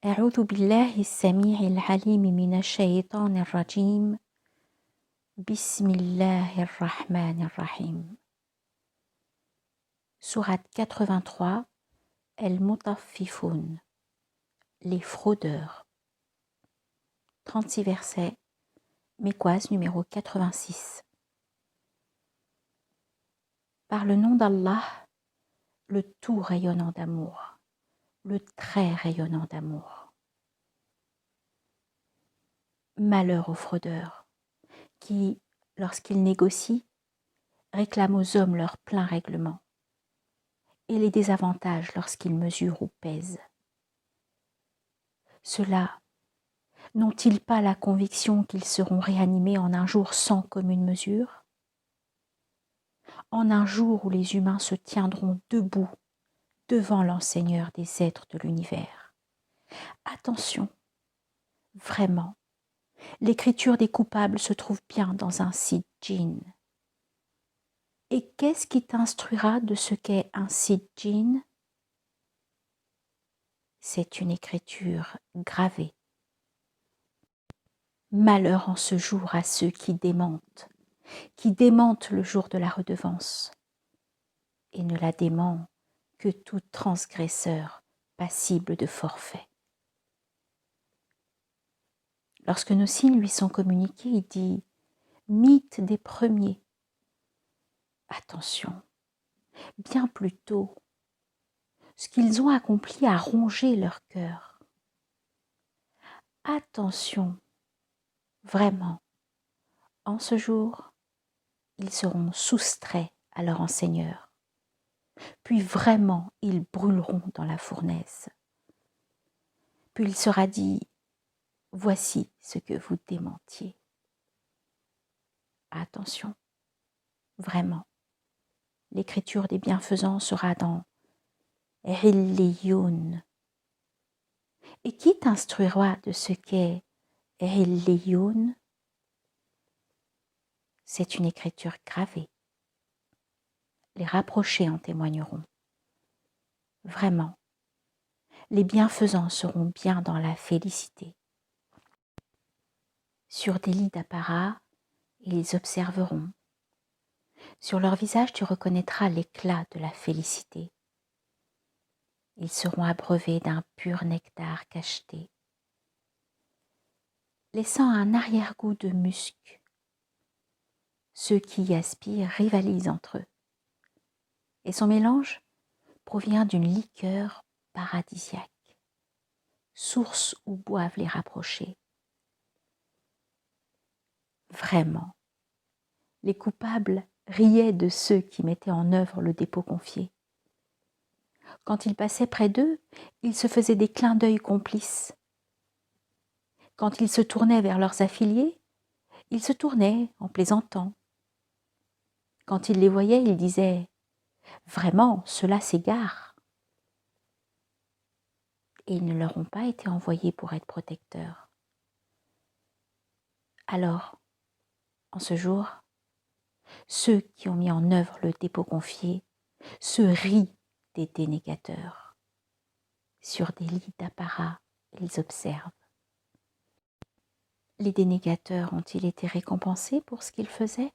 أعوذ بالله السميع العليم من الشيطان الرجيم. بسم الله الرحمن الرحيم. Sourate 83, El-Mutaffifun, les fraudeurs. 36 versets, Mécoise numéro 86. Par le nom d'Allah, le tout rayonnant d'amour, le très rayonnant d'amour. Malheur aux fraudeurs qui, lorsqu'ils négocient, réclament aux hommes leur plein règlement et les désavantages lorsqu'ils mesurent ou pèsent. Ceux-là n'ont-ils pas la conviction qu'ils seront réanimés en un jour sans commune mesure? En un jour où les humains se tiendront debout devant l'enseigneur des êtres de l'univers. Attention, vraiment, l'écriture des coupables se trouve bien dans un sijjin. Et qu'est-ce qui t'instruira de ce qu'est un sijjin? C'est une écriture gravée. Malheur en ce jour à ceux qui démentent le jour de la redevance, et ne la dément que tout transgresseur passible de forfait. Lorsque nos signes lui sont communiqués, il dit « mythe des premiers ». Attention, bien plus tôt, ce qu'ils ont accompli a rongé leur cœur. Attention, vraiment, en ce jour, ils seront soustraits à leur enseigneur, puis vraiment ils brûleront dans la fournaise. Puis il sera dit « voici ce que vous démentiez ». Attention, vraiment, l'écriture des bienfaisants sera dans Illiyun. Et qui t'instruira de ce qu'est Illiyun? C'est une écriture gravée. Les rapprochés en témoigneront. Vraiment, les bienfaisants seront bien dans la félicité. Sur des lits d'apparat, ils observeront. Sur leur visage, tu reconnaîtras l'éclat de la félicité. Ils seront abreuvés d'un pur nectar cacheté, laissant un arrière-goût de musc. Ceux qui y aspirent rivalisent entre eux, et son mélange provient d'une liqueur paradisiaque, source où boivent les rapprochés. Vraiment, les coupables riaient de ceux qui mettaient en œuvre le dépôt confié. Quand ils passaient près d'eux, ils se faisaient des clins d'œil complices. Quand ils se tournaient vers leurs affiliés, ils se tournaient en plaisantant. Quand ils les voyaient, ils disaient « Vraiment, ceux-là s'égarent ». Et ils ne leur ont pas été envoyés pour être protecteurs. Alors, en ce jour, ceux qui ont mis en œuvre le dépôt confié se rient des dénégateurs. Sur des lits d'apparat, ils observent. Les dénégateurs ont-ils été récompensés pour ce qu'ils faisaient?